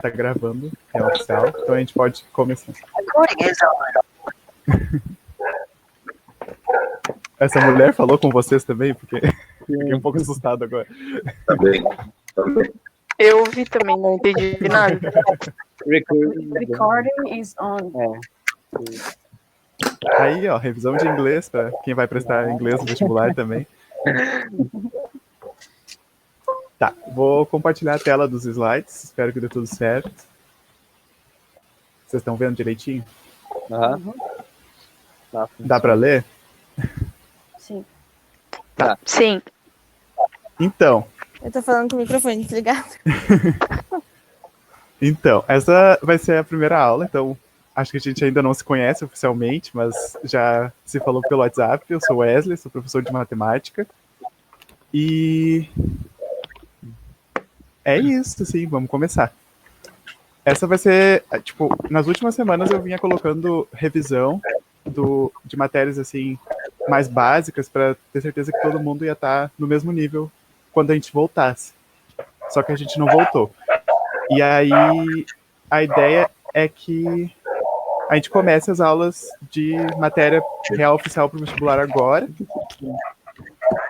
Tá gravando, é oficial, então a gente pode começar. Essa mulher falou com vocês também? Porque fiquei um pouco assustado agora. Tá bem. Eu ouvi também, não entendi nada. Recording is on. Aí, ó, revisão de inglês para quem vai prestar inglês no vestibular também. Tá, vou compartilhar a tela dos slides, espero que dê tudo certo. Vocês estão vendo direitinho? Uhum. Dá para ler? Sim. Tá. Sim. Então. Eu tô falando com o microfone desligado. Então, essa vai ser a primeira aula, então acho que a gente ainda não se conhece oficialmente, mas já se falou pelo WhatsApp. Eu sou Wesley, sou professor de matemática. E é isso, sim, vamos começar. Essa vai ser, tipo, nas últimas semanas eu vinha colocando revisão de matérias, assim, mais básicas, para ter certeza que todo mundo ia estar no mesmo nível quando a gente voltasse. Só que a gente não voltou. E aí, a ideia é que a gente comece as aulas de matéria real oficial para o vestibular agora.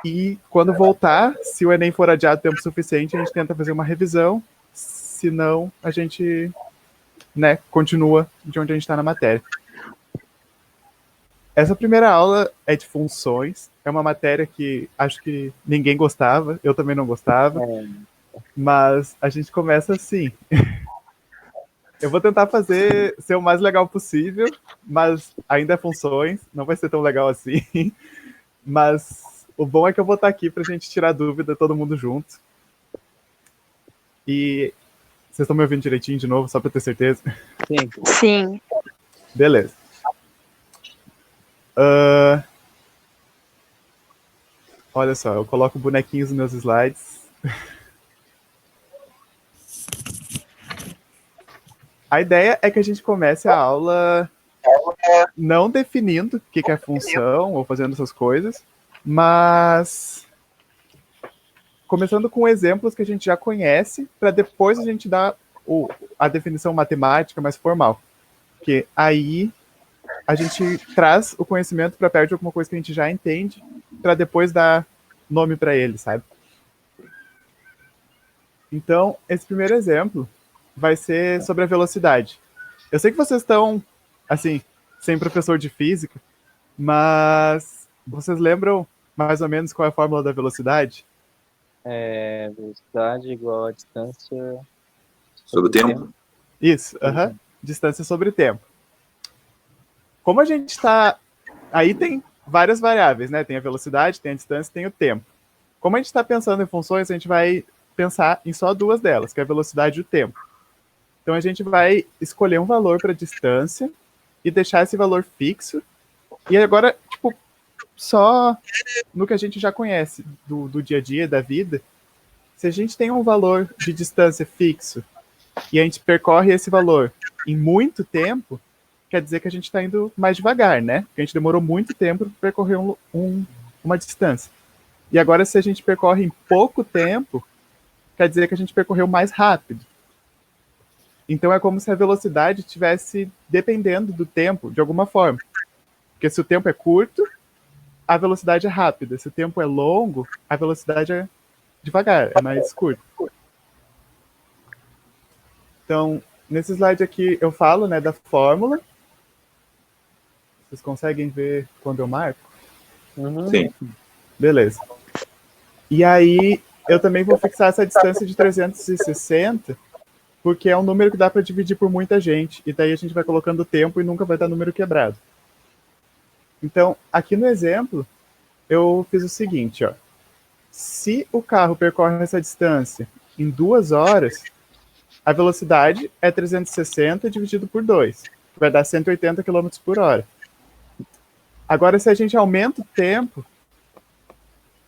E quando voltar, se o Enem for adiado tempo suficiente, a gente tenta fazer uma revisão. Se não, a gente, né, continua de onde a gente está na matéria. Essa primeira aula é de funções. É uma matéria que acho que ninguém gostava, eu também não gostava. Mas a gente começa assim. Eu vou tentar ser o mais legal possível, mas ainda é funções, não vai ser tão legal assim. Mas o bom é que eu vou estar aqui pra gente tirar dúvida todo mundo junto. E vocês estão me ouvindo direitinho de novo, só pra ter certeza? Sim. Beleza. Olha só, eu coloco bonequinhos nos meus slides. A ideia é que a gente comece a aula não definindo o que é função ou fazendo essas coisas, mas começando com exemplos que a gente já conhece, para depois a gente dar a definição matemática mais formal. Porque aí a gente traz o conhecimento para perto de alguma coisa que a gente já entende, para depois dar nome para ele, sabe? Então, esse primeiro exemplo vai ser sobre a velocidade. Eu sei que vocês estão, assim, sem professor de física, mas vocês lembram mais ou menos qual é a fórmula da velocidade? Velocidade igual a distância sobre o tempo? Isso, distância sobre tempo. Como a gente está... Aí tem várias variáveis, né? Tem a velocidade, tem a distância, tem o tempo. Como a gente está pensando em funções, a gente vai pensar em só duas delas, que é a velocidade e o tempo. Então a gente vai escolher um valor para distância e deixar esse valor fixo. E agora, tipo, só no que a gente já conhece do dia a dia, da vida, se a gente tem um valor de distância fixo e a gente percorre esse valor em muito tempo, quer dizer que a gente está indo mais devagar, né? Porque a gente demorou muito tempo para percorrer uma distância. E agora, se a gente percorre em pouco tempo, quer dizer que a gente percorreu mais rápido. Então é como se a velocidade estivesse dependendo do tempo, de alguma forma. Porque se o tempo é curto, a velocidade é rápida. Se o tempo é longo, a velocidade é devagar, é mais curta. Então, nesse slide aqui eu falo, né, da fórmula. Vocês conseguem ver quando eu marco? Sim. Beleza. E aí, eu também vou fixar essa distância de 360, porque é um número que dá para dividir por muita gente, e daí a gente vai colocando o tempo e nunca vai dar número quebrado. Então, aqui no exemplo, eu fiz o seguinte, ó. Se o carro percorre essa distância em 2 horas, a velocidade é 360 dividido por 2, que vai dar 180 km por hora. Agora, se a gente aumenta o tempo,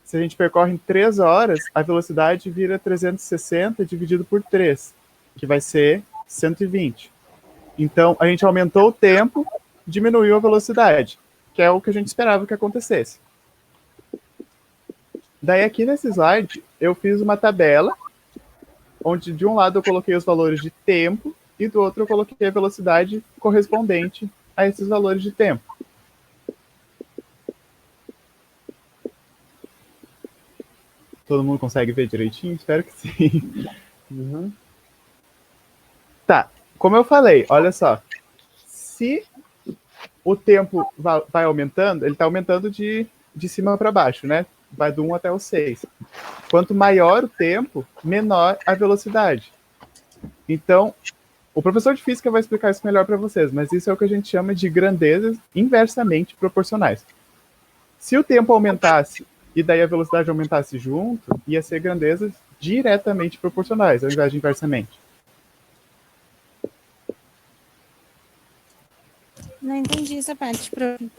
se a gente percorre em 3 horas, a velocidade vira 360 dividido por 3, que vai ser 120. Então, a gente aumentou o tempo, diminuiu a velocidade, que é o que a gente esperava que acontecesse. Daí, aqui nesse slide, eu fiz uma tabela onde de um lado eu coloquei os valores de tempo e do outro eu coloquei a velocidade correspondente a esses valores de tempo. Todo mundo consegue ver direitinho? Espero que sim. Uhum. Tá, como eu falei, olha só. Se o tempo vai aumentando, ele está aumentando de cima para baixo, né? Vai do 1 até o 6. Quanto maior o tempo, menor a velocidade. Então, o professor de física vai explicar isso melhor para vocês, mas isso é o que a gente chama de grandezas inversamente proporcionais. Se o tempo aumentasse e daí a velocidade aumentasse junto, ia ser grandezas diretamente proporcionais, ao invés de inversamente. Não entendi essa parte, prof.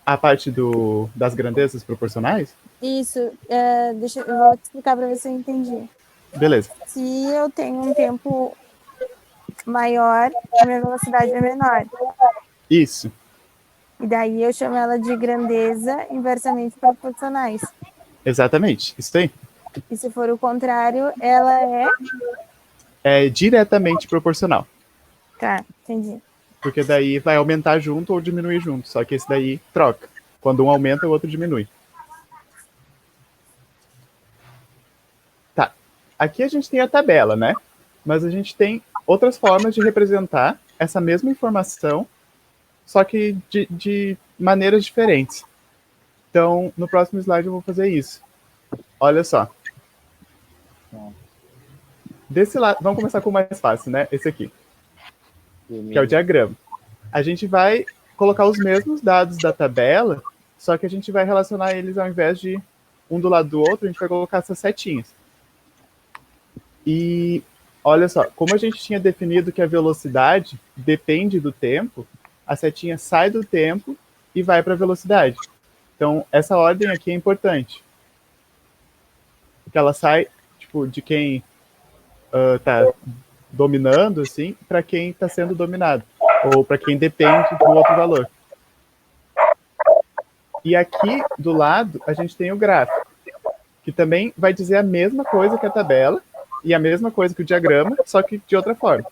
A parte das grandezas proporcionais? Isso, eu vou te explicar para ver se eu entendi. Beleza. Se eu tenho um tempo maior, a minha velocidade é menor. Isso. E daí eu chamo ela de grandeza inversamente proporcionais. Exatamente. Isso aí. E se for o contrário, ela é... É diretamente proporcional. Tá, entendi. Porque daí vai aumentar junto ou diminuir junto. Só que esse daí troca. Quando um aumenta, o outro diminui. Tá. Aqui a gente tem a tabela, né? Mas a gente tem outras formas de representar essa mesma informação, só que de maneiras diferentes. Então, no próximo slide eu vou fazer isso. Olha só. Desse lado, vamos começar com o mais fácil, né? Esse aqui, que é o diagrama. A gente vai colocar os mesmos dados da tabela, só que a gente vai relacionar eles ao invés de um do lado do outro, a gente vai colocar essas setinhas. E olha só, como a gente tinha definido que a velocidade depende do tempo, a setinha sai do tempo e vai para a velocidade. Então, essa ordem aqui é importante. Porque ela sai, tipo, de quem está dominando, assim, para quem está sendo dominado. Ou para quem depende do outro valor. E aqui, do lado, a gente tem o gráfico, que também vai dizer a mesma coisa que a tabela e a mesma coisa que o diagrama, só que de outra forma.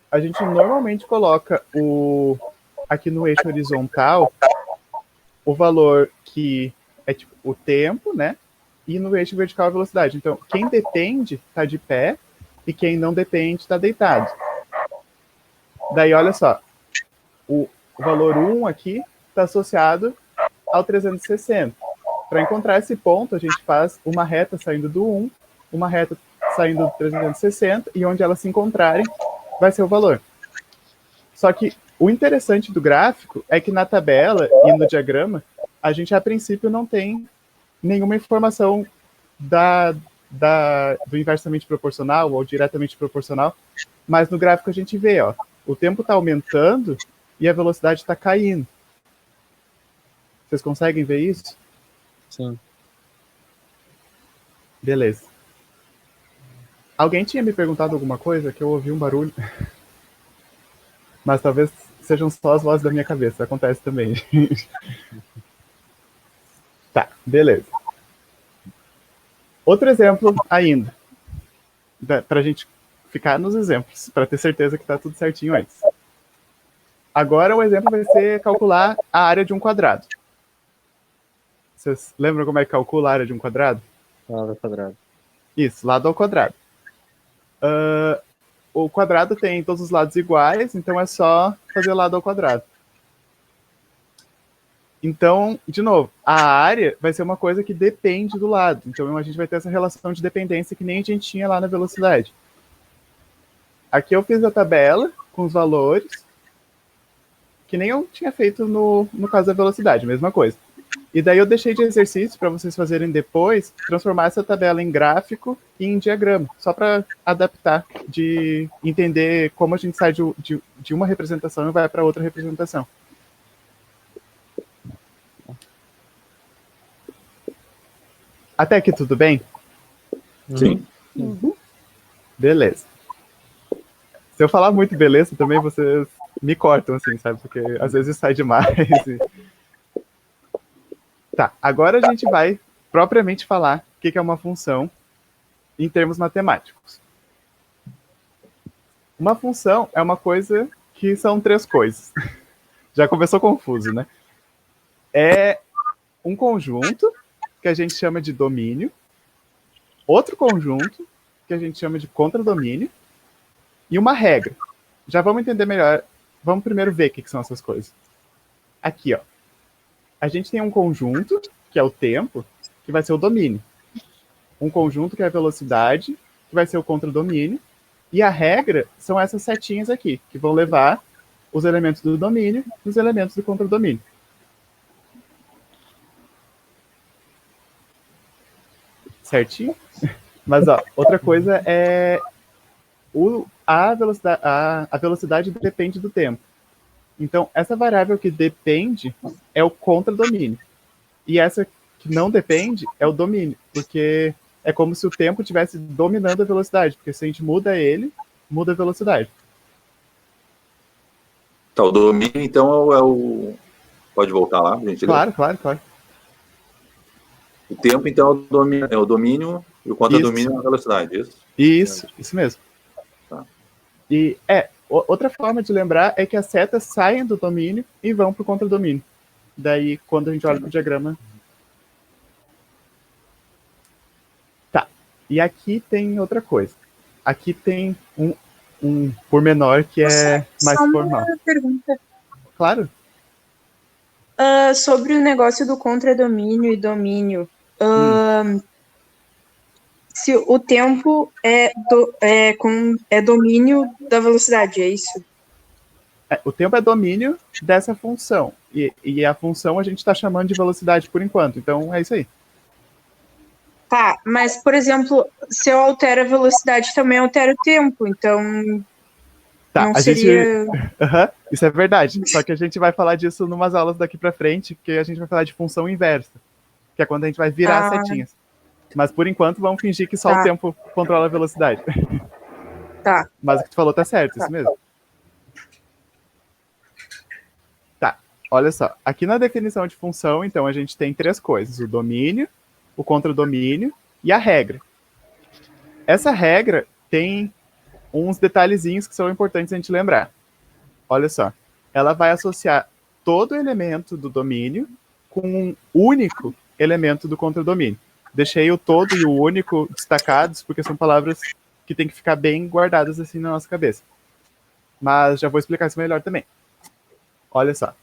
A gente normalmente coloca aqui no eixo horizontal o valor que é tipo o tempo, né? E no eixo vertical a velocidade. Então, quem depende está de pé e quem não depende está deitado. Daí, olha só, o valor 1 aqui está associado ao 360. Para encontrar esse ponto, a gente faz uma reta saindo do 1, uma reta saindo do 360, e onde elas se encontrarem, vai ser o valor. Só que o interessante do gráfico é que na tabela e no diagrama, a gente, a princípio, não tem nenhuma informação do inversamente proporcional ou diretamente proporcional, mas no gráfico a gente vê, ó, o tempo está aumentando e a velocidade está caindo. Vocês conseguem ver isso? Sim. Beleza. Alguém tinha me perguntado alguma coisa que eu ouvi um barulho? Mas talvez sejam só as vozes da minha cabeça. Acontece também. Tá, beleza. Outro exemplo ainda. Pra gente ficar nos exemplos, para ter certeza que tá tudo certinho antes. Agora o exemplo vai ser calcular a área de um quadrado. Vocês lembram como é que calcula a área de um quadrado? Lado ao quadrado. Isso, lado ao quadrado. O quadrado tem todos os lados iguais, então é só fazer lado ao quadrado. Então, de novo, a área vai ser uma coisa que depende do lado. Então a gente vai ter essa relação de dependência que nem a gente tinha lá na velocidade. Aqui eu fiz a tabela com os valores, que nem eu tinha feito no caso da velocidade, mesma coisa. E daí eu deixei de exercício para vocês fazerem depois, transformar essa tabela em gráfico e em diagrama, só para adaptar, de entender como a gente sai de uma representação e vai para outra representação. Até aqui tudo bem? Sim. Uhum. Beleza. Se eu falar muito beleza também, vocês me cortam, assim, sabe? Porque às vezes sai demais. Tá, agora a gente vai propriamente falar o que é uma função em termos matemáticos. Uma função é uma coisa que são três coisas. Já começou confuso, né? É um conjunto, que a gente chama de domínio, outro conjunto, que a gente chama de contradomínio, e uma regra. Já vamos entender melhor. Vamos primeiro ver o que são essas coisas. Aqui, ó. A gente tem um conjunto, que é o tempo, que vai ser o domínio. Um conjunto, que é a velocidade, que vai ser o contradomínio. E a regra são essas setinhas aqui, que vão levar os elementos do domínio e os elementos do contradomínio. Certinho? Mas, ó, outra coisa é a velocidade depende do tempo. Então, essa variável que depende é o contradomínio. E essa que não depende é o domínio, porque é como se o tempo estivesse dominando a velocidade, porque se a gente muda ele, muda a velocidade. Tá, o domínio, então, é o... Pode voltar lá, gente? Claro. O tempo, então, é o domínio e o contradomínio é a velocidade, isso? Isso mesmo. Tá. E outra forma de lembrar é que as setas saem do domínio e vão para o contradomínio. Daí, quando a gente olha para o diagrama... Tá. E aqui tem outra coisa. Aqui tem um pormenor que é mais formal. Uma pergunta. Claro. Sobre o negócio do contradomínio e domínio. Se o tempo é domínio da velocidade, é isso? O tempo é domínio dessa função. E a função a gente está chamando de velocidade por enquanto. Então, é isso aí. Tá, mas, por exemplo, se eu altero a velocidade, também altero o tempo. Então, tá, não seria... Isso é verdade. Só que a gente vai falar disso em umas aulas daqui para frente, que a gente vai falar de função inversa. Que é quando a gente vai virar as setinhas. Mas, por enquanto, vamos fingir que só o tempo controla a velocidade. Tá. Mas o que tu falou tá certo, isso mesmo. Tá, olha só. Aqui na definição de função, então, a gente tem três coisas. O domínio, o contradomínio e a regra. Essa regra tem uns detalhezinhos que são importantes a gente lembrar. Olha só. Ela vai associar todo elemento do domínio com um único elemento do contradomínio. Deixei o todo e o único destacados, porque são palavras que tem que ficar bem guardadas assim na nossa cabeça. Mas já vou explicar isso melhor também. Olha só.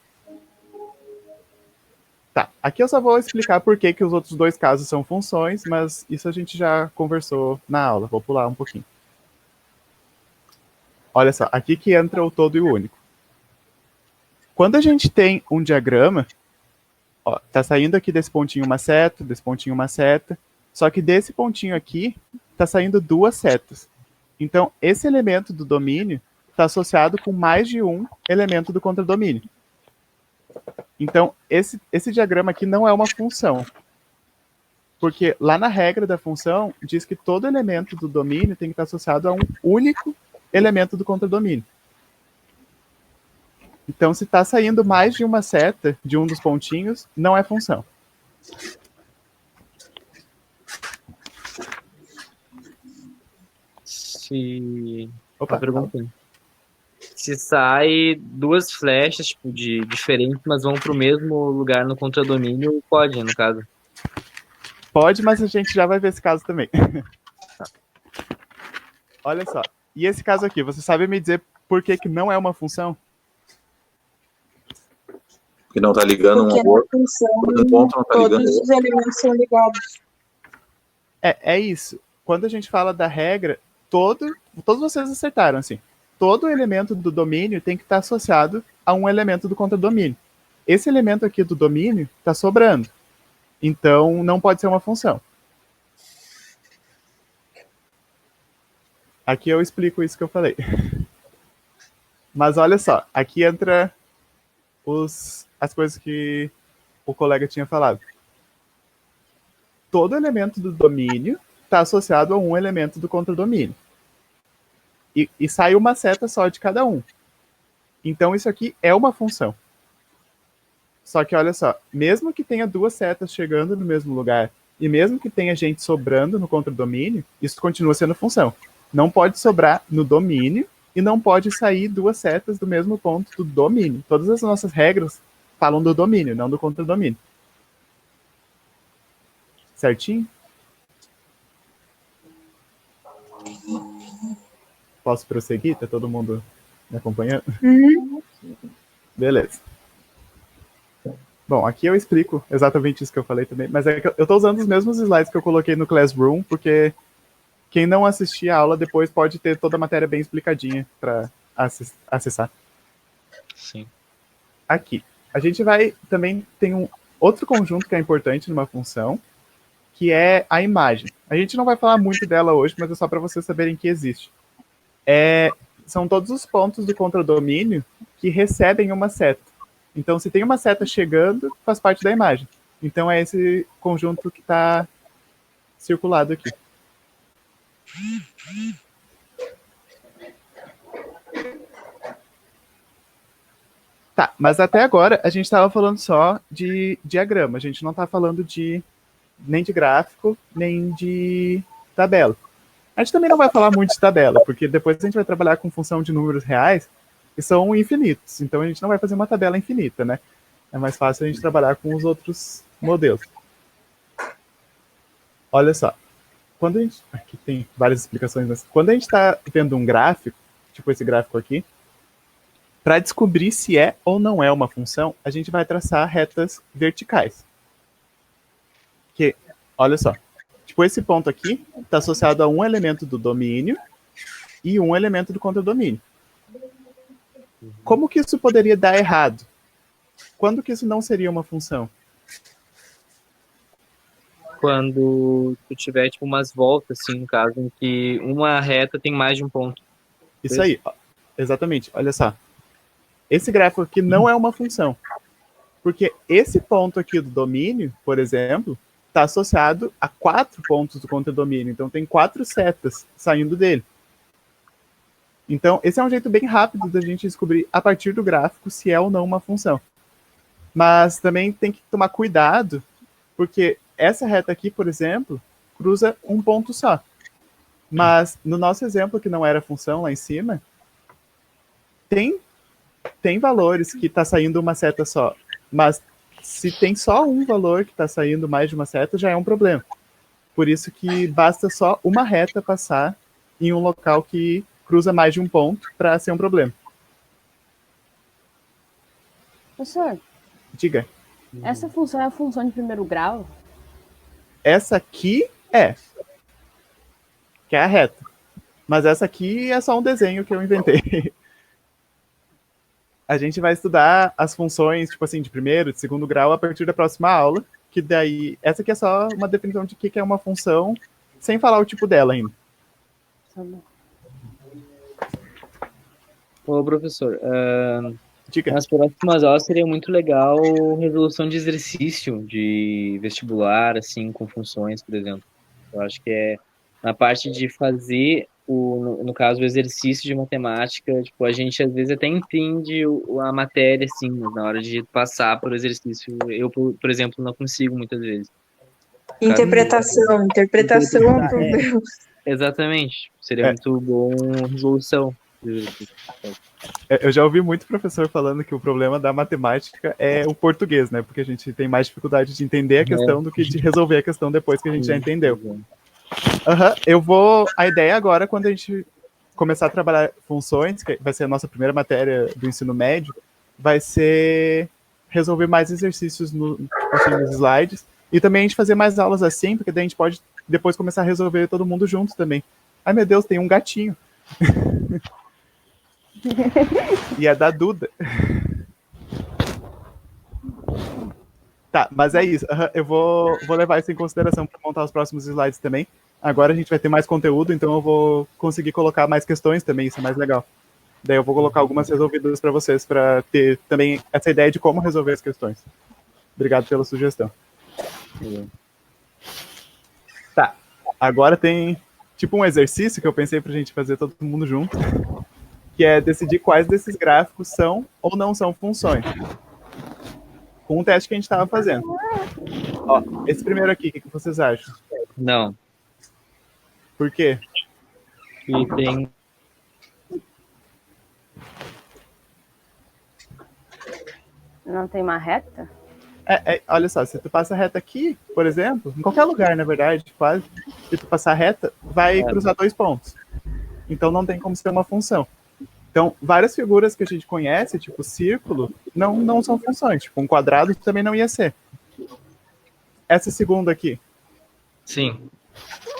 Tá, aqui eu só vou explicar por que os outros dois casos são funções, mas isso a gente já conversou na aula. Vou pular um pouquinho. Olha só, aqui que entra o todo e o único. Quando a gente tem um diagrama, ó, tá saindo aqui desse pontinho uma seta, desse pontinho uma seta, só que desse pontinho aqui tá saindo duas setas. Então, esse elemento do domínio está associado com mais de um elemento do contradomínio. Então, esse diagrama aqui não é uma função. Porque lá na regra da função, diz que todo elemento do domínio tem que estar associado a um único elemento do contradomínio. Então, se está saindo mais de uma seta de um dos pontinhos, não é função. Opa, uma pergunta. Se sai duas flechas tipo, diferentes, mas vão para o mesmo lugar no contradomínio, pode, no caso? Pode, mas a gente já vai ver esse caso também. Olha só. E esse caso aqui, você sabe me dizer por que não é uma função? Porque não está ligando um ao outro. Por um ponto não tá ligando. Todos os elementos são ligados. É isso. Quando a gente fala da regra, todos vocês acertaram, assim. Todo elemento do domínio tem que estar associado a um elemento do contradomínio. Esse elemento aqui do domínio está sobrando. Então, não pode ser uma função. Aqui eu explico isso que eu falei. Mas olha só, aqui entra as coisas que o colega tinha falado. Todo elemento do domínio está associado a um elemento do contradomínio. E sai uma seta só de cada um. Então, isso aqui é uma função. Só que, olha só, mesmo que tenha duas setas chegando no mesmo lugar E mesmo que tenha gente sobrando no contradomínio, isso continua sendo função. Não pode sobrar no domínio e não pode sair duas setas do mesmo ponto do domínio. Todas as nossas regras falam do domínio, não do contradomínio. Certinho? Posso prosseguir? Tá todo mundo me acompanhando? Beleza. Bom, aqui eu explico exatamente isso que eu falei também, mas é que eu tô usando os mesmos slides que eu coloquei no Classroom, porque quem não assistir a aula depois pode ter toda a matéria bem explicadinha para acessar. Sim. Aqui. A gente vai também tem um outro conjunto que é importante numa função, que é a imagem. A gente não vai falar muito dela hoje, mas é só para vocês saberem que existe. São todos os pontos do contradomínio que recebem uma seta. Então, se tem uma seta chegando, faz parte da imagem. Então, é esse conjunto que está circulado aqui. Tá, mas até agora a gente estava falando só de diagrama. A gente não está falando nem de gráfico, nem de tabela. A gente também não vai falar muito de tabela, porque depois a gente vai trabalhar com função de números reais, que são infinitos. Então a gente não vai fazer uma tabela infinita, né? É mais fácil a gente trabalhar com os outros modelos. Olha só. Quando a gente... Aqui tem várias explicações, mas quando a gente está vendo um gráfico, tipo esse gráfico aqui, para descobrir se é ou não é uma função, a gente vai traçar retas verticais. Que, olha só. Tipo, esse ponto aqui está associado a um elemento do domínio e um elemento do contradomínio. Como que isso poderia dar errado? Quando que isso não seria uma função? Quando tu tiver, tipo, umas voltas, assim, no caso, em que uma reta tem mais de um ponto. Isso aí, ó. Exatamente. Olha só. Esse gráfico aqui não é uma função. Porque esse ponto aqui do domínio, por exemplo, está associado a 4 pontos do contradomínio. Então, tem 4 setas saindo dele. Então, esse é um jeito bem rápido da gente descobrir, a partir do gráfico, se é ou não uma função. Mas também tem que tomar cuidado, porque essa reta aqui, por exemplo, cruza um ponto só. Mas, no nosso exemplo, que não era função lá em cima, tem valores que está saindo uma seta só. Mas, se tem só um valor que está saindo mais de uma seta, já é um problema. Por isso que basta só uma reta passar em um local que cruza mais de um ponto para ser um problema. Professor, Diga. essa função é a função de primeiro grau? Essa aqui que é a reta. Mas essa aqui é só um desenho que eu inventei. A gente vai estudar as funções, tipo assim, de primeiro, de segundo grau a partir da próxima aula, que daí, essa aqui é só uma definição de que é uma função, sem falar o tipo dela ainda. Tá bom. Ô, professor, Diga. nas próximas aulas seria muito legal resolução de exercício de vestibular, assim, com funções, por exemplo. Eu acho que é na parte de fazer, no caso, o exercício de matemática, tipo, a gente às vezes até entende a matéria, assim, mas na hora de passar por exercício, eu, por exemplo, não consigo muitas vezes. Interpretação é um problema. Exatamente. Seria muito bom resolução. Eu já ouvi muito professor falando que o problema da matemática é o português, né? Porque a gente tem mais dificuldade de entender a questão do que de resolver a questão depois que a gente já entendeu. A ideia agora, quando a gente começar a trabalhar funções, que vai ser a nossa primeira matéria do ensino médio, vai ser resolver mais exercícios nos slides e também a gente fazer mais aulas assim, porque daí a gente pode depois começar a resolver todo mundo junto também. Ai, meu Deus, tem um gatinho. E é da Duda. Tá, mas é isso. Eu vou levar isso em consideração para montar os próximos slides também. Agora a gente vai ter mais conteúdo, então eu vou conseguir colocar mais questões também, isso é mais legal. Daí eu vou colocar algumas resolvidas para vocês, para ter também essa ideia de como resolver as questões. Obrigado pela sugestão. Tá, agora tem tipo um exercício que eu pensei pra gente fazer todo mundo junto, que é decidir quais desses gráficos são ou não são funções. Com um teste que a gente estava fazendo. Ó, esse primeiro aqui, o que vocês acham? Não. Por quê? E tem. Não tem uma reta? Olha só, se tu passa reta aqui, por exemplo, em qualquer lugar, na verdade, quase, se tu passar reta, vai cruzar 2 pontos. Então não tem como ser uma função. Então, várias figuras que a gente conhece, tipo círculo, não são funções. Tipo, um quadrado também não ia ser. Essa segunda aqui. Sim.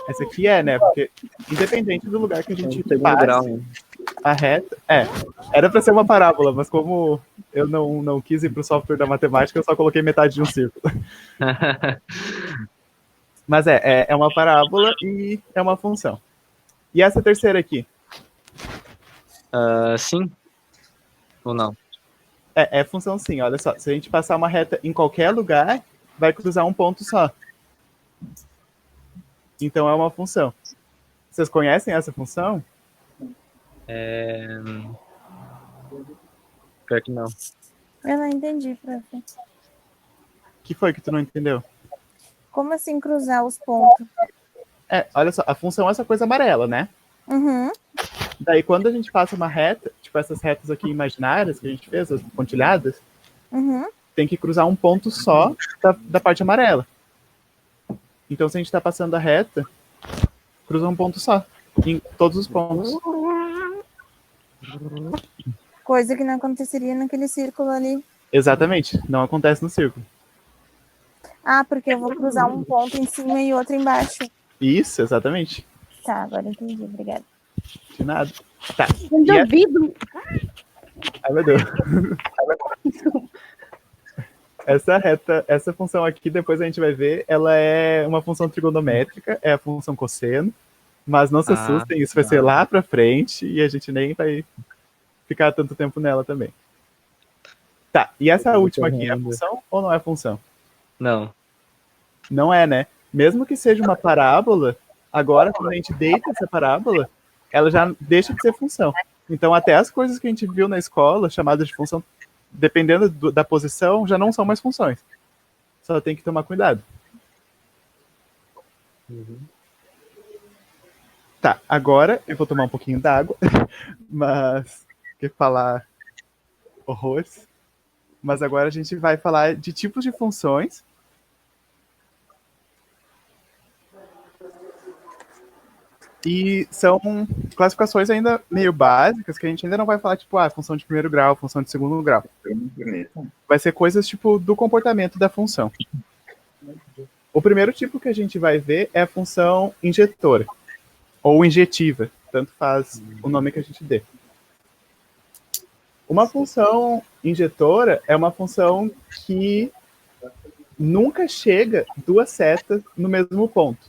Essa aqui né? Porque independente do lugar que a gente Segundo passe, grau, né? a reta... era para ser uma parábola, mas como eu não quis ir para o software da matemática, eu só coloquei metade de um círculo. Mas é uma parábola e é uma função. E essa terceira aqui? Sim. Ou não? É função sim, olha só. Se a gente passar uma reta em qualquer lugar, vai cruzar um ponto só. Então é uma função. Vocês conhecem essa função? Pior que não. Eu não entendi, prof. O que foi que tu não entendeu? Como assim cruzar os pontos? Olha só, a função é essa coisa amarela, né? Uhum. Daí quando a gente passa uma reta, tipo essas retas aqui imaginárias que a gente fez, as pontilhadas, Uhum. tem que cruzar um ponto só da parte amarela. Então se a gente está passando a reta, cruza um ponto só, em todos os pontos. Coisa que não aconteceria naquele círculo ali. Exatamente, não acontece no círculo. Ah, porque eu vou cruzar um ponto em cima e outro embaixo. Isso, exatamente. Tá, agora entendi, obrigada. De nada. Tá. De ouvido. Ai, meu Deus. Essa reta, essa função aqui, depois a gente vai ver, ela é uma função trigonométrica, é a função cosseno, mas não se assustem, isso vai ser lá pra frente e a gente nem vai ficar tanto tempo nela também. Tá, e essa última aqui, é função ou não é função? Não. Não é, né? Mesmo que seja uma parábola, agora quando a gente deita essa parábola, ela já deixa de ser função. Então até as coisas que a gente viu na escola, chamadas de função, dependendo da posição, já não são mais funções. Só tem que tomar cuidado. Tá, agora eu vou tomar um pouquinho d'água, mas que falar horrores. Mas agora a gente vai falar de tipos de funções. E são classificações ainda meio básicas, que a gente ainda não vai falar, tipo, função de primeiro grau, função de segundo grau. Vai ser coisas, tipo, do comportamento da função. O primeiro tipo que a gente vai ver é a função injetora, ou injetiva, tanto faz o nome que a gente dê. Uma função injetora é uma função que nunca chega 2 setas no mesmo ponto,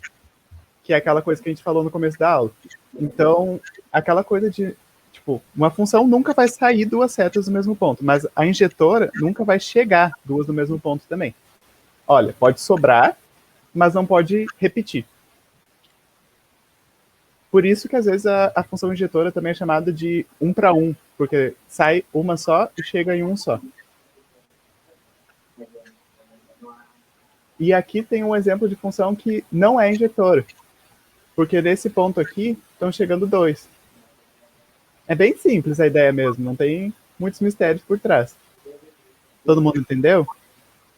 que é aquela coisa que a gente falou no começo da aula. Então, aquela coisa de, tipo, uma função nunca vai sair 2 setas do mesmo ponto, mas a injetora nunca vai chegar 2 no mesmo ponto também. Olha, pode sobrar, mas não pode repetir. Por isso que às vezes a função injetora também é chamada de 1 para 1, porque sai uma só e chega em um só. E aqui tem um exemplo de função que não é injetora, porque nesse ponto aqui estão chegando 2. É bem simples a ideia mesmo, não tem muitos mistérios por trás. Todo mundo entendeu?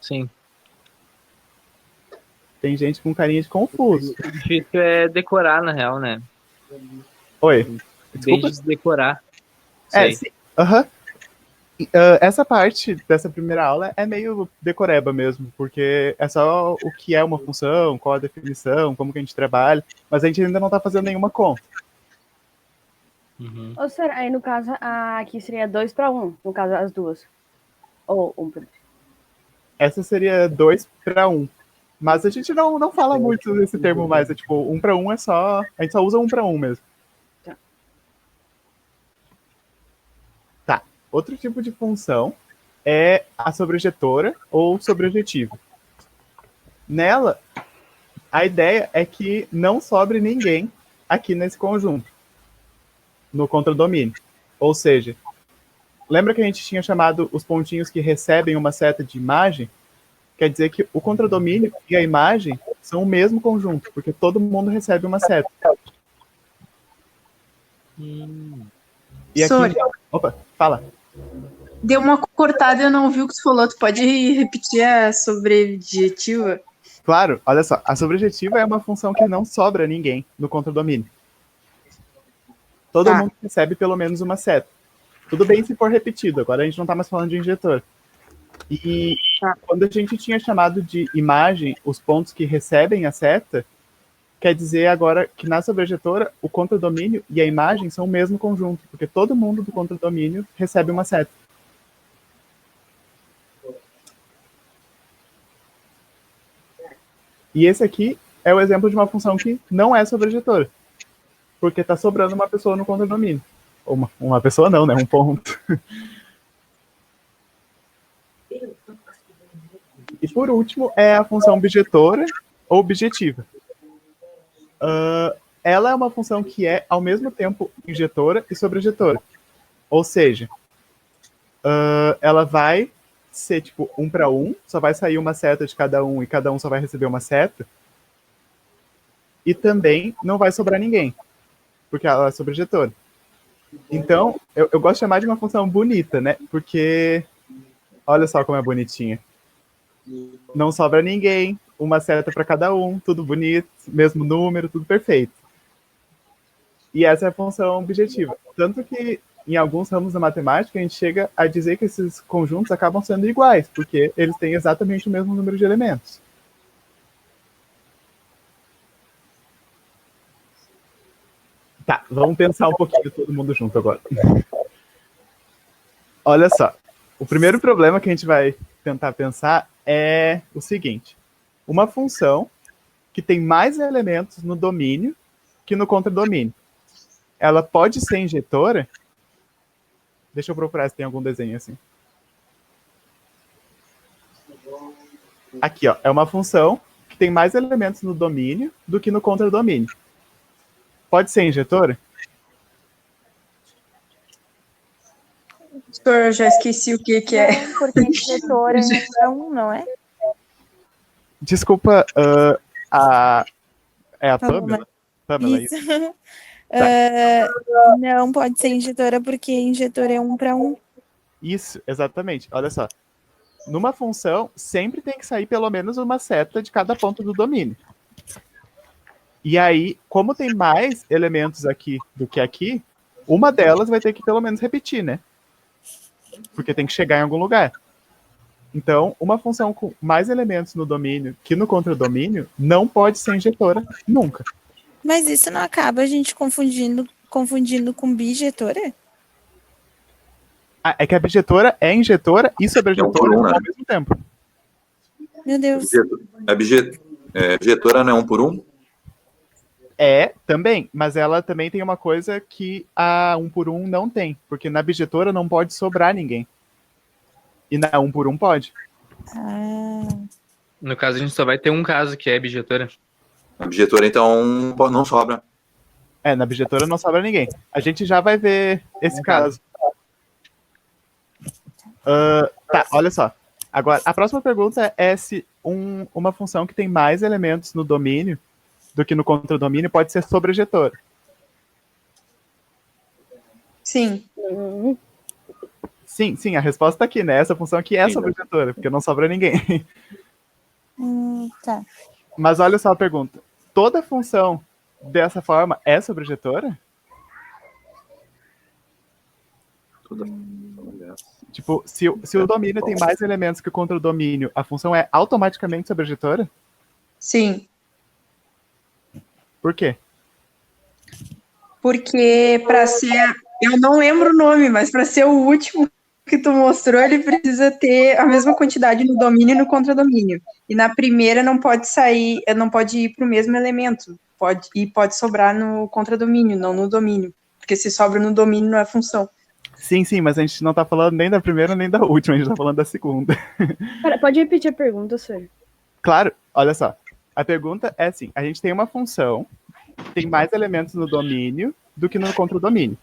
Sim. Tem gente com carinha de confuso. O difícil é decorar, na real, né? Oi. Desculpa. Desde decorar. Sim. Aham. Essa parte dessa primeira aula é meio decoreba mesmo, porque é só o que é uma função, qual a definição, como que a gente trabalha, mas a gente ainda não está fazendo nenhuma conta. Ou será, aí no caso, aqui seria 2 para 1, no caso as duas. Ou 1 para 2. Essa seria 2 para 1. Mas a gente não fala muito desse termo mais, é tipo, 1 para 1 é só, a gente só usa 1 para 1 mesmo. Tá. Outro tipo de função é a sobrejetora ou sobrejetiva. Nela, a ideia é que não sobre ninguém aqui nesse conjunto, no contradomínio. Ou seja, lembra que a gente tinha chamado os pontinhos que recebem uma seta de imagem? quer dizer que o contradomínio e a imagem são o mesmo conjunto, porque todo mundo recebe uma seta. E aqui, Sorry. opa, fala. Deu uma cortada e eu não vi o que tu falou. Tu pode repetir a sobrejetiva? Claro, olha só, a sobrejetiva é uma função que não sobra ninguém no contradomínio. Todo Tá. mundo recebe pelo menos uma seta. Tudo bem se for repetido, agora a gente não está mais falando de injetor. E Tá. quando a gente tinha chamado de imagem os pontos que recebem a seta, quer dizer agora que na sobrejetora o contradomínio e a imagem são o mesmo conjunto, porque todo mundo do contradomínio recebe uma seta. E esse aqui é o exemplo de uma função que não é sobrejetora, porque está sobrando uma pessoa no contradomínio. Uma pessoa não, né? Um ponto. E por último é a função bijetora ou objetiva. Ela é uma função que é ao mesmo tempo injetora e sobrejetora. Ou seja, ela vai ser tipo 1 para 1, só vai sair uma seta de cada um e cada um só vai receber uma seta. E também não vai sobrar ninguém, porque ela é sobrejetora. Então, eu gosto de chamar de uma função bonita, né? Porque olha só como é bonitinha. Não sobra ninguém, uma seta para cada um, tudo bonito, mesmo número, tudo perfeito. E essa é a função objetiva. Tanto que em alguns ramos da matemática a gente chega a dizer que esses conjuntos acabam sendo iguais, porque eles têm exatamente o mesmo número de elementos. Tá, vamos pensar um pouquinho todo mundo junto agora. Olha só, o primeiro problema que a gente vai tentar pensar é o seguinte. Uma função que tem mais elementos no domínio que no contradomínio. Ela pode ser injetora? Deixa eu procurar se tem algum desenho assim. Aqui, ó, é uma função que tem mais elementos no domínio do que no contradomínio. Pode ser injetora? Eu já esqueci o que é. Não, porque injetora é um, não é? Desculpa, é a Pamela? Pamela, Isso. isso. Não pode ser injetora porque injetora é 1 para 1. Isso, exatamente. Olha só. Numa função, sempre tem que sair pelo menos uma seta de cada ponto do domínio. E aí, como tem mais elementos aqui do que aqui, uma delas vai ter que pelo menos repetir, né? Porque tem que chegar em algum lugar. Então, uma função com mais elementos no domínio que no contradomínio não pode ser injetora nunca. Mas isso não acaba a gente confundindo com bijetora? É que a bijetora é injetora e sobrejetora ao mesmo tempo. Meu Deus. A bijetora não é 1 por 1? É, também, mas ela também tem uma coisa que a 1 por 1 não tem, porque na bijetora não pode sobrar ninguém. E na 1 por 1 pode. No caso, a gente só vai ter um caso que é bijetora. A bijetora, então, não sobra. É, na bijetora não sobra ninguém. A gente já vai ver esse caso. Tá, olha só. Agora, a próxima pergunta é se uma função que tem mais elementos no domínio do que no contradomínio pode ser sobrejetora. Sim. Sim, a resposta tá aqui, né? Essa função aqui é sobrejetora, porque não sobra ninguém. Tá. Mas olha só a pergunta. Toda função dessa forma é sobrejetora? Tipo, se o domínio tem mais elementos que o contradomínio, a função é automaticamente sobrejetora? Sim. Por quê? Porque para ser, eu não lembro o nome, mas para ser o último que tu mostrou, ele precisa ter a mesma quantidade no domínio e no contradomínio. E na primeira não pode sair, não pode ir para o mesmo elemento. Pode sobrar no contradomínio, não no domínio. Porque se sobra no domínio não é função. Sim, mas a gente não tá falando nem da primeira nem da última, a gente tá falando da segunda. Pode repetir a pergunta, senhor? Claro, olha só. A pergunta é assim, a gente tem uma função que tem mais elementos no domínio do que no contradomínio.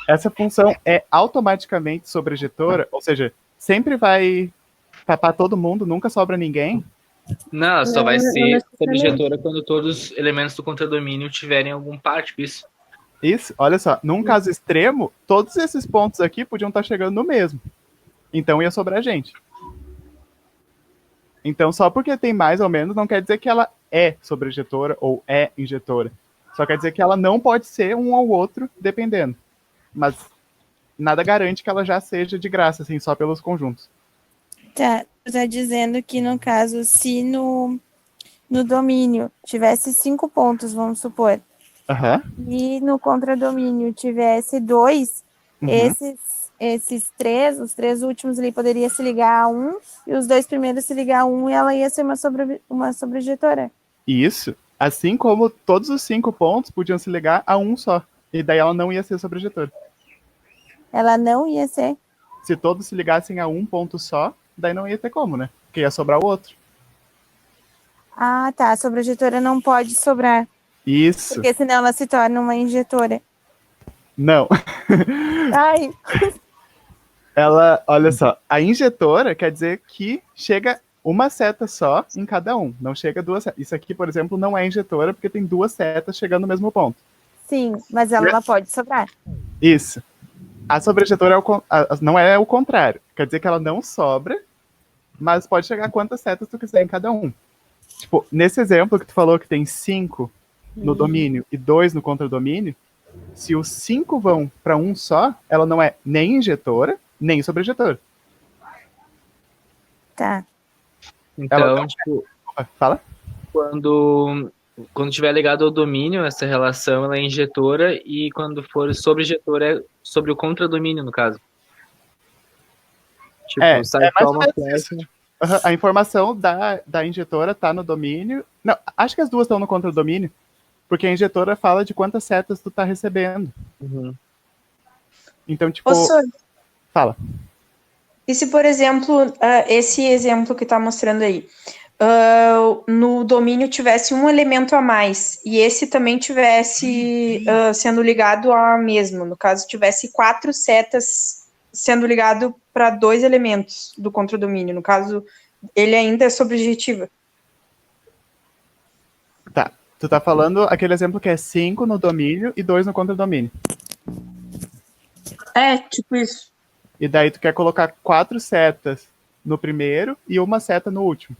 Essa função é automaticamente sobrejetora, ou seja, sempre vai papar todo mundo, nunca sobra ninguém. Não, só vai Não ser necessariamente. sobrejetora quando todos os elementos do contradomínio tiverem algum par, tipo isso. Isso, olha só, num caso extremo, todos esses pontos aqui podiam estar chegando no mesmo. Então ia sobrar gente. Então, só porque tem mais ou menos, não quer dizer que ela é sobrejetora ou é injetora. Só quer dizer que ela não pode ser um ou outro, dependendo. Mas nada garante que ela já seja de graça, assim, só pelos conjuntos. Tá, tu tá dizendo que no caso, se no domínio tivesse 5 pontos, vamos supor, Aham. e no contradomínio tivesse 2, Uhum. esses três, os 3 últimos ali, poderia se ligar a um, e os 2 primeiros se ligar a um, e ela ia ser uma sobrejetora. Isso. Assim como todos os 5 pontos podiam se ligar a um só. E daí ela não ia ser sobrejetora. Ela não ia ser. Se todos se ligassem a um ponto só, daí não ia ter como, né? Porque ia sobrar o outro. Ah, tá. A sobrejetora não pode sobrar, Isso. porque senão ela se torna uma injetora. Não. Ai, Ela, olha só, a injetora quer dizer que chega uma seta só em cada um. Não chega 2 setas. Isso aqui, por exemplo, não é injetora porque tem 2 setas chegando no mesmo ponto. sim, mas ela não pode sobrar. Isso. A sobrejetora não é o contrário. Quer dizer que ela não sobra, mas pode chegar quantas setas tu quiser em cada um. Tipo, nesse exemplo que tu falou que tem 5 no domínio e 2 no contradomínio, se os 5 vão para um só, ela não é nem injetora, nem sobrejetora. Tá. Então, tipo, Fala? quando tiver ligado ao domínio, essa relação ela é injetora, e quando for sobrejetora é sobre o contradomínio, no caso. Tipo, sai mais só ou uma menos flecha. isso. Uhum, a informação da injetora tá no domínio. Não, acho que as duas estão no contradomínio, porque a injetora fala de quantas setas tu tá recebendo. Uhum. Então, tipo, Ô, Sor, fala. e se, por exemplo, esse exemplo que tá mostrando aí, no domínio tivesse um elemento a mais e esse também tivesse sendo ligado a mesmo, no caso tivesse 4 setas sendo ligado para 2 elementos do contradomínio, no caso ele ainda é sobrejetiva. Tá. Tu tá falando aquele exemplo que é 5 no domínio e 2 no contradomínio. É, tipo isso. E daí tu quer colocar 4 setas no primeiro e uma seta no último.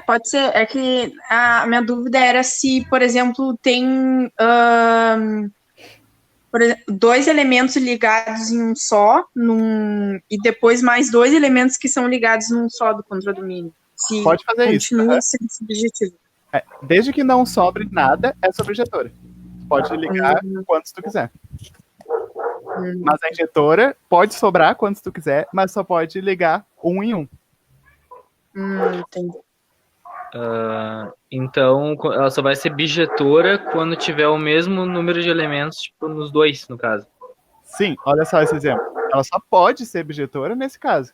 Pode ser. É que a minha dúvida era se, por exemplo, tem 2 elementos ligados em um só, e depois mais 2 elementos que são ligados num só do contradomínio. Se Pode fazer isso. continua Uhum. sendo subjetivo. Desde que não sobre nada, é sobrejetora. Tu pode ligar quantos tu quiser. Mas a injetora pode sobrar quantos tu quiser, mas só pode ligar um em um. Entendi. Então, ela só vai ser bijetora quando tiver o mesmo número de elementos, tipo, nos 2, no caso. Sim, olha só esse exemplo. Ela só pode ser bijetora nesse caso.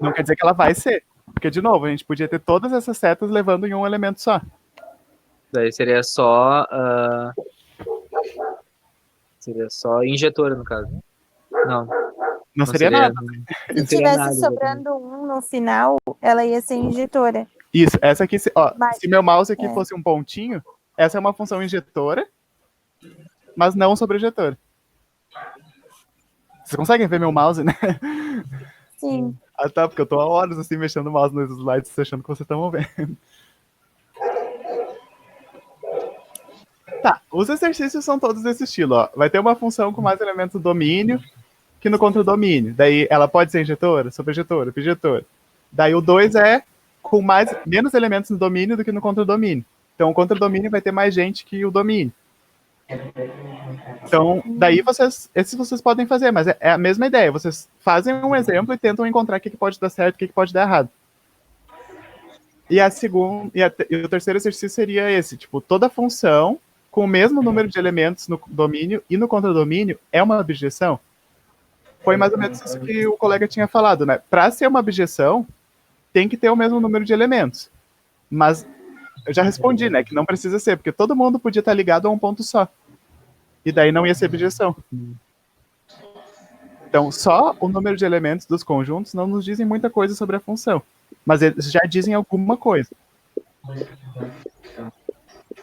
Não quer dizer que ela vai ser. Porque, de novo, a gente podia ter todas essas setas levando em um elemento só. Daí seria só injetora, no caso. Não seria nada. Se Não seria tivesse nada, sobrando um no final, ela ia ser injetora. Isso, essa aqui, ó, Mas- se meu mouse aqui fosse um pontinho, essa é uma função injetora, mas não sobrejetora. Vocês conseguem ver meu mouse, né? Sim. Ah, tá, porque eu tô há horas assim mexendo o mouse nos slides, achando que vocês estão vendo. Tá, os exercícios são todos desse estilo, ó. Vai ter uma função com mais elementos do domínio que no contradomínio. Daí ela pode ser injetora, sobrejetora, bijetora. Daí o 2 é com menos elementos no domínio do que no contradomínio. Então o contradomínio vai ter mais gente que o domínio. Então, daí esses vocês podem fazer, mas é a mesma ideia. Vocês fazem um exemplo e tentam encontrar o que pode dar certo e o que pode dar errado. E o terceiro exercício seria esse, tipo, toda função com o mesmo número de elementos no domínio e no contradomínio é uma abjeção. Foi mais ou menos isso que o colega tinha falado, né? Para ser uma abjeção, tem que ter o mesmo número de elementos. Mas eu já respondi, né, que não precisa ser, porque todo mundo podia estar ligado a um ponto só. E daí não ia ser abjeção. Então, só o número de elementos dos conjuntos não nos dizem muita coisa sobre a função, mas eles já dizem alguma coisa.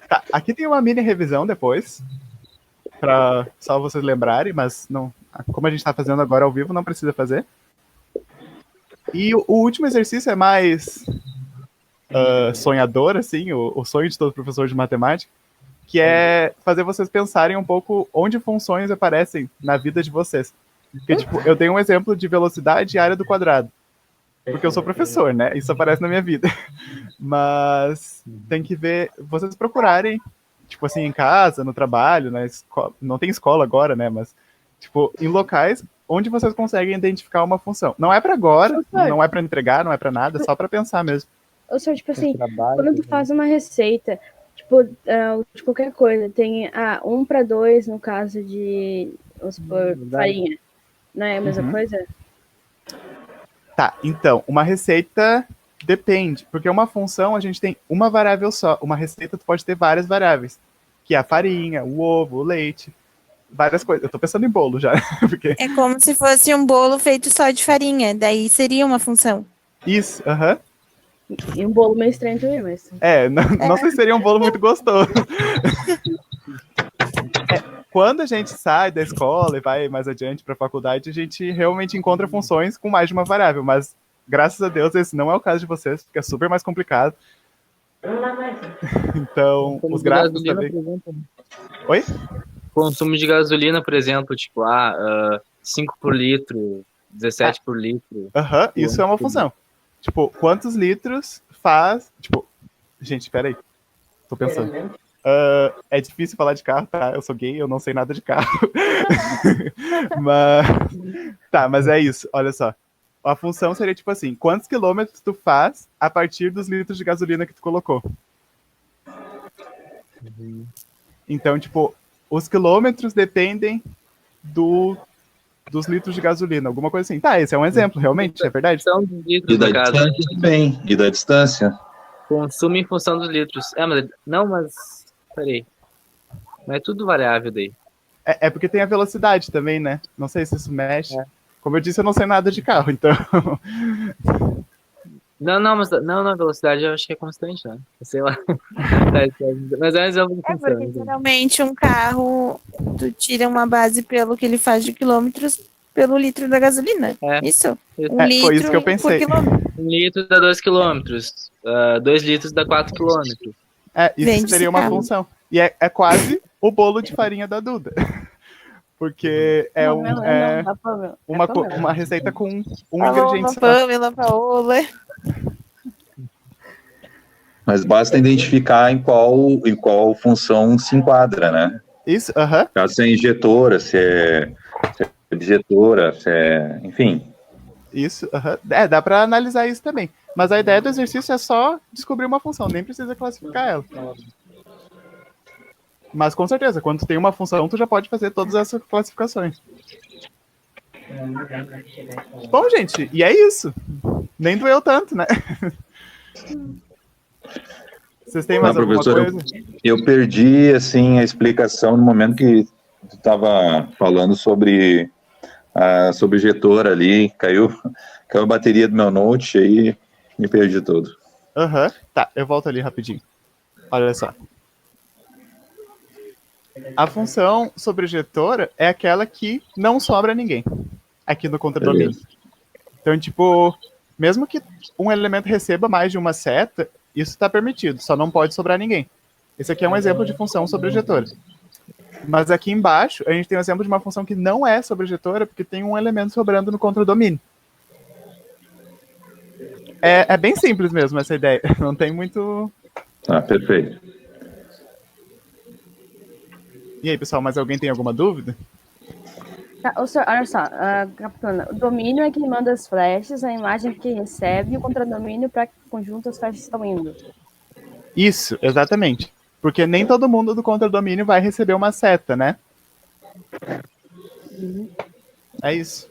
Tá, aqui tem uma mini revisão depois, para só vocês lembrarem, mas não, como a gente está fazendo agora ao vivo, não precisa fazer. E o último exercício é mais sonhador, assim, o sonho de todo professor de matemática, que é fazer vocês pensarem um pouco onde funções aparecem na vida de vocês. Porque, tipo, eu dei um exemplo de velocidade e área do quadrado. Porque eu sou professor, né? Isso aparece na minha vida. Mas tem que ver, vocês procurarem, tipo assim, em casa, no trabalho, na escola. Não tem escola agora, né? Mas, tipo, em locais onde vocês conseguem identificar uma função. Não é para agora, não é para entregar, não é para nada, é só para pensar mesmo. Ou seja, tipo assim, quando tu faz uma receita, tipo, de qualquer coisa, tem 1 para 2 no caso de, vamos supor, farinha. Não é a mesma coisa? Tá, então, uma receita depende, porque uma função a gente tem uma variável só. Uma receita tu pode ter várias variáveis, que é a farinha, o ovo, o leite, várias coisas. Eu tô pensando em bolo já. Porque... É como se fosse um bolo feito só de farinha, daí seria uma função. Isso, aham. E um bolo meio estranho também, mas... Não sei se seria um bolo muito gostoso. Quando a gente sai da escola e vai mais adiante para a faculdade, a gente realmente encontra funções com mais de uma variável, mas graças a Deus esse não é o caso de vocês, porque é super mais complicado. Então, os gráficos também... Oi? Consumo de gasolina, por exemplo, tipo, 5 por litro, 17 por litro. Isso é uma função. Tipo, quantos litros faz... Tipo, gente, peraí. Tô pensando. É difícil falar de carro, tá? Eu sou gay, eu não sei nada de carro. mas é isso, olha só. A função seria tipo assim, quantos quilômetros tu faz a partir dos litros de gasolina que tu colocou? Então, tipo, os quilômetros dependem dos litros de gasolina, alguma coisa assim. Tá, esse é um exemplo, realmente, é verdade? São dos litros, E da no caso. distância também. E da distância. Consumo em função dos litros. Peraí. Mas é tudo variável daí. É porque tem a velocidade também, né? Não sei se isso mexe. Como eu disse, eu não sei nada de carro, então... Mas a velocidade eu acho que é constante, né? Sei lá. Mas é um exemplo de função. Porque geralmente um carro, tu tira uma base pelo que ele faz de quilômetros pelo litro da gasolina. Isso. Litro foi isso que eu pensei. 1 litro dá 2 quilômetros. 2 litros dá 4 quilômetros. Isso seria uma função. E é quase o bolo de farinha da Duda. Porque é uma receita com um ingrediente só. Pamela, Paola. Mas basta identificar em qual função se enquadra, né? Isso, Caso se é injetora, se é dijetora, enfim. Isso, dá para analisar isso também. Mas a ideia do exercício é só descobrir uma função, nem precisa classificar ela. Mas com certeza, quando tu tem uma função, tu já pode fazer todas essas classificações. Bom, gente, e é isso. Nem doeu tanto, né? Vocês têm mais alguma coisa? Eu perdi, assim, a explicação no momento que tu estava falando sobre a injetora ali, caiu a bateria do meu note, aí me perdi todo. Tá, eu volto ali rapidinho. Olha só. A função sobrejetora é aquela que não sobra ninguém aqui no contradomínio. Então, tipo, mesmo que um elemento receba mais de uma seta, isso está permitido, só não pode sobrar ninguém. Esse aqui é um exemplo de função sobrejetora. Mas aqui embaixo, a gente tem um exemplo de uma função que não é sobrejetora, porque tem um elemento sobrando no contradomínio. É bem simples mesmo essa ideia, não tem muito... Perfeito. E aí, pessoal, mais alguém tem alguma dúvida? Olha só, capitana, o domínio é quem manda as flechas, a imagem é quem recebe, e o contradomínio para que conjunto as flechas estão indo. Isso, exatamente. Porque nem todo mundo do contradomínio vai receber uma seta, né? É isso.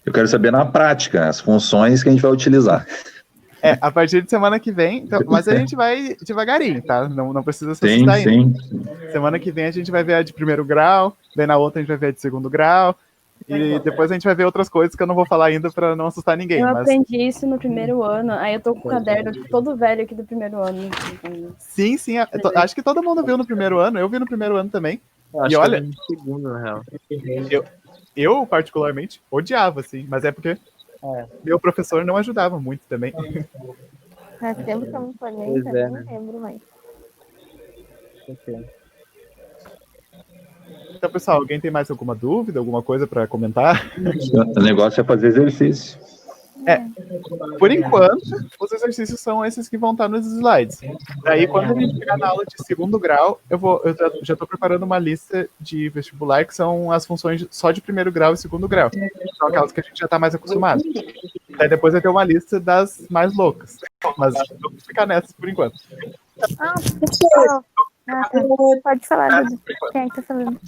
Eu quero saber na prática as funções que a gente vai utilizar. A partir de semana que vem, então, mas a gente vai devagarinho, tá? Não precisa se Sim, assustar ainda. sim. Semana que vem a gente vai ver a de primeiro grau, daí na outra a gente vai ver a de segundo grau, e depois a gente vai ver outras coisas que eu não vou falar ainda pra não assustar ninguém. Eu Mas aprendi isso no primeiro ano, aí eu tô com o caderno todo velho aqui do primeiro ano. sim, acho que todo mundo viu no primeiro ano, eu vi no primeiro ano também. Eu acho E olha, que eu vi no segundo, na real. eu particularmente odiava, assim, mas é porque meu professor não ajudava muito também. Faz tempo que eu me formei, Pois também é, não né? lembro mais. Ok. Então, pessoal, alguém tem mais alguma dúvida, alguma coisa pra comentar? O negócio é fazer exercício. Por enquanto, os exercícios são esses que vão estar nos slides. Daí, quando a gente chegar na aula de segundo grau, eu já estou preparando uma lista de vestibular que são as funções só de primeiro grau e segundo grau. São aquelas que a gente já está mais acostumado. Daí depois vai ter uma lista das mais loucas. Mas vamos ficar nessas por enquanto. Tá. Pode falar, Dudu. Quem é que tá falando?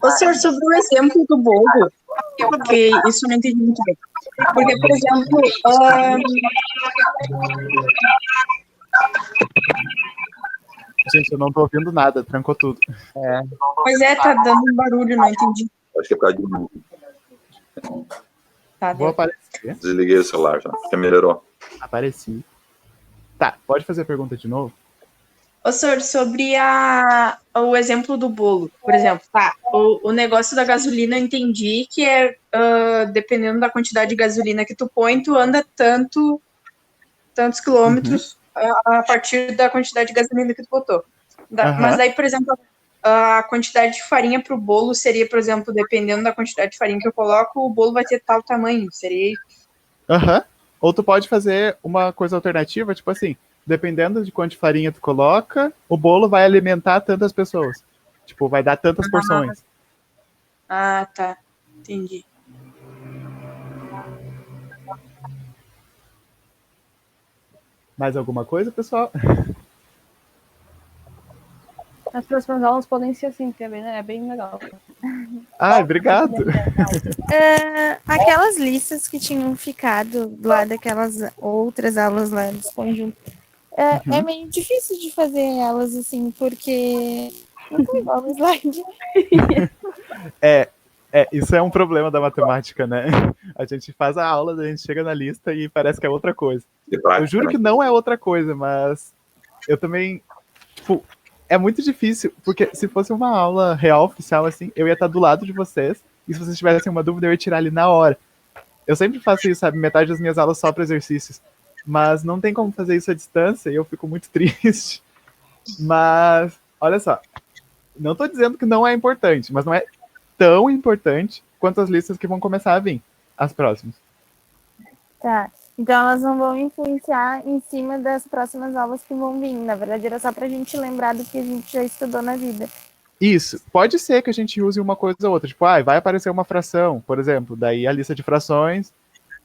Ô, senhor, sobre o exemplo do bolo, porque isso eu não entendi muito bem. Porque, por exemplo, Gente, eu não tô ouvindo nada, trancou tudo. pois é, tá dando um barulho, não entendi. Acho que é por causa de Tá, Vou deu. aparecer. desliguei o celular já. Já melhorou. Apareci. Tá, pode fazer a pergunta de novo? Ô, senhor, sobre o exemplo do bolo, por exemplo, tá, o negócio da gasolina eu entendi que é, dependendo da quantidade de gasolina que tu põe, tu anda tantos quilômetros a partir da quantidade de gasolina que tu botou. Mas daí, por exemplo, a quantidade de farinha para o bolo seria, por exemplo, dependendo da quantidade de farinha que eu coloco, o bolo vai ter tal tamanho, seria isso? Ou tu pode fazer uma coisa alternativa, tipo assim, dependendo de quanto de farinha tu coloca, o bolo vai alimentar tantas pessoas. Tipo, vai dar tantas porções. Ah, tá. Entendi. Mais alguma coisa, pessoal? As próximas aulas podem ser assim também, né? É bem legal. Ah, obrigado. Aquelas listas que tinham ficado lá daquelas outras aulas lá dos conjuntos, é meio difícil de fazer elas assim, porque não tá igual no slide. Isso é um problema da matemática, né? A gente faz a aula, a gente chega na lista e parece que é outra coisa. Eu juro que não é outra coisa, mas eu também... Tipo, é muito difícil, porque se fosse uma aula real, oficial, assim, eu ia estar do lado de vocês, e se vocês tivessem uma dúvida, eu ia tirar ali na hora. Eu sempre faço isso, sabe? Metade das minhas aulas só para exercícios. Mas não tem como fazer isso à distância, e eu fico muito triste. Mas, olha só, não tô dizendo que não é importante, mas não é tão importante quanto as listas que vão começar a vir, as próximas. Tá. Então elas não vão influenciar em cima das próximas aulas que vão vir. Na verdade, era só pra gente lembrar do que a gente já estudou na vida. Isso. Pode ser que a gente use uma coisa ou outra. Tipo, vai aparecer uma fração, por exemplo. Daí a lista de frações,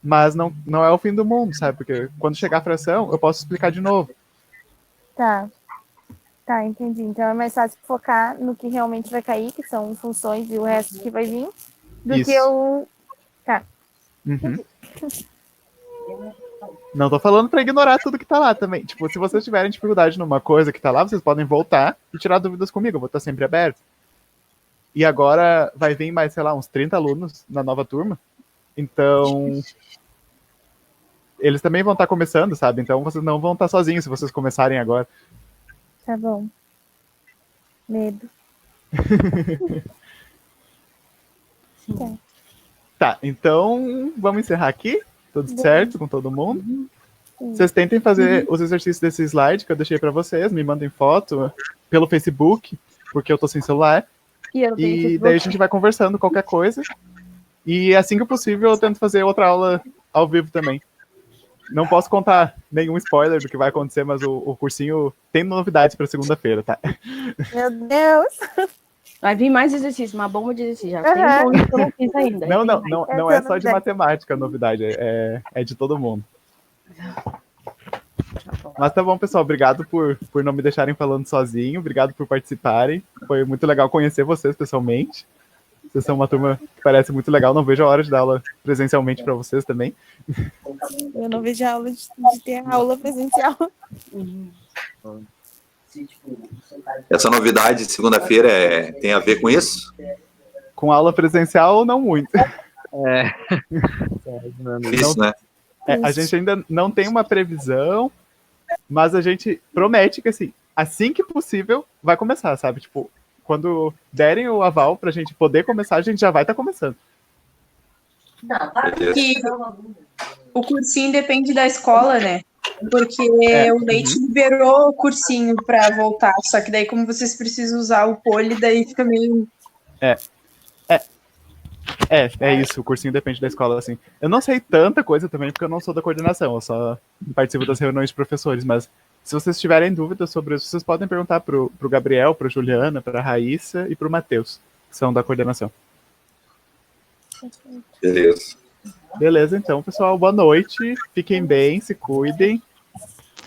mas não é o fim do mundo, sabe? Porque quando chegar a fração, eu posso explicar de novo. Tá. Tá, entendi. Então é mais fácil focar no que realmente vai cair, que são funções e o resto que vai vir, do Isso. que o... Tá. Não tô falando pra ignorar tudo que tá lá também. Tipo, se vocês tiverem dificuldade numa coisa que tá lá, vocês podem voltar e tirar dúvidas comigo. Eu vou estar sempre aberto. E agora vai vir mais, sei lá, uns 30 alunos na nova turma. Então, eles também vão estar começando, sabe? Então vocês não vão estar sozinhos se vocês começarem agora. Tá bom. Medo. Tá, então vamos encerrar aqui. Tudo certo com todo mundo? Vocês tentem fazer os exercícios desse slide que eu deixei pra vocês. Me mandem foto pelo Facebook, porque eu tô sem celular. E daí a gente vai conversando qualquer coisa. E assim que possível eu tento fazer outra aula ao vivo também. Não posso contar nenhum spoiler do que vai acontecer, mas o cursinho tem novidades pra segunda-feira, tá? Meu Deus! Vai vir mais exercício, uma bomba de exercício. Já tem um que eu não fiz ainda. Não é só de matemática a novidade, é de todo mundo. Mas tá bom, pessoal, obrigado por não me deixarem falando sozinho, obrigado por participarem. Foi muito legal conhecer vocês pessoalmente. Vocês são uma turma que parece muito legal, não vejo a hora de dar aula presencialmente para vocês também. Eu não vejo aula de ter aula presencial. Essa novidade de segunda-feira tem a ver com isso? Com aula presencial, não muito. Isso, né? A gente ainda não tem uma previsão, mas a gente promete que, assim que possível, vai começar, sabe? Tipo, quando derem o aval pra gente poder começar, a gente já vai estar começando. Que o cursinho depende da escola, né? Porque o Leite liberou o cursinho para voltar, só que daí como vocês precisam usar o poli, daí fica meio... É isso, o cursinho depende da escola, assim. Eu não sei tanta coisa também, porque eu não sou da coordenação, eu só participo das reuniões de professores, mas se vocês tiverem dúvidas sobre isso, vocês podem perguntar pro Gabriel, pro Juliana, pra Raíssa e pro Matheus, que são da coordenação. Beleza. Beleza, então, pessoal, boa noite, fiquem bem, se cuidem,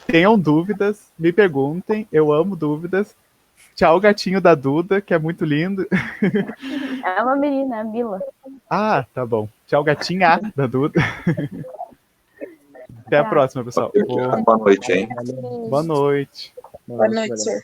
tenham dúvidas, me perguntem, eu amo dúvidas. Tchau, gatinho da Duda, que é muito lindo. É uma menina, a Mila. Ah, tá bom. Tchau, gatinha da Duda. Até a próxima, pessoal. Boa noite, hein? Boa noite. Boa noite, senhor.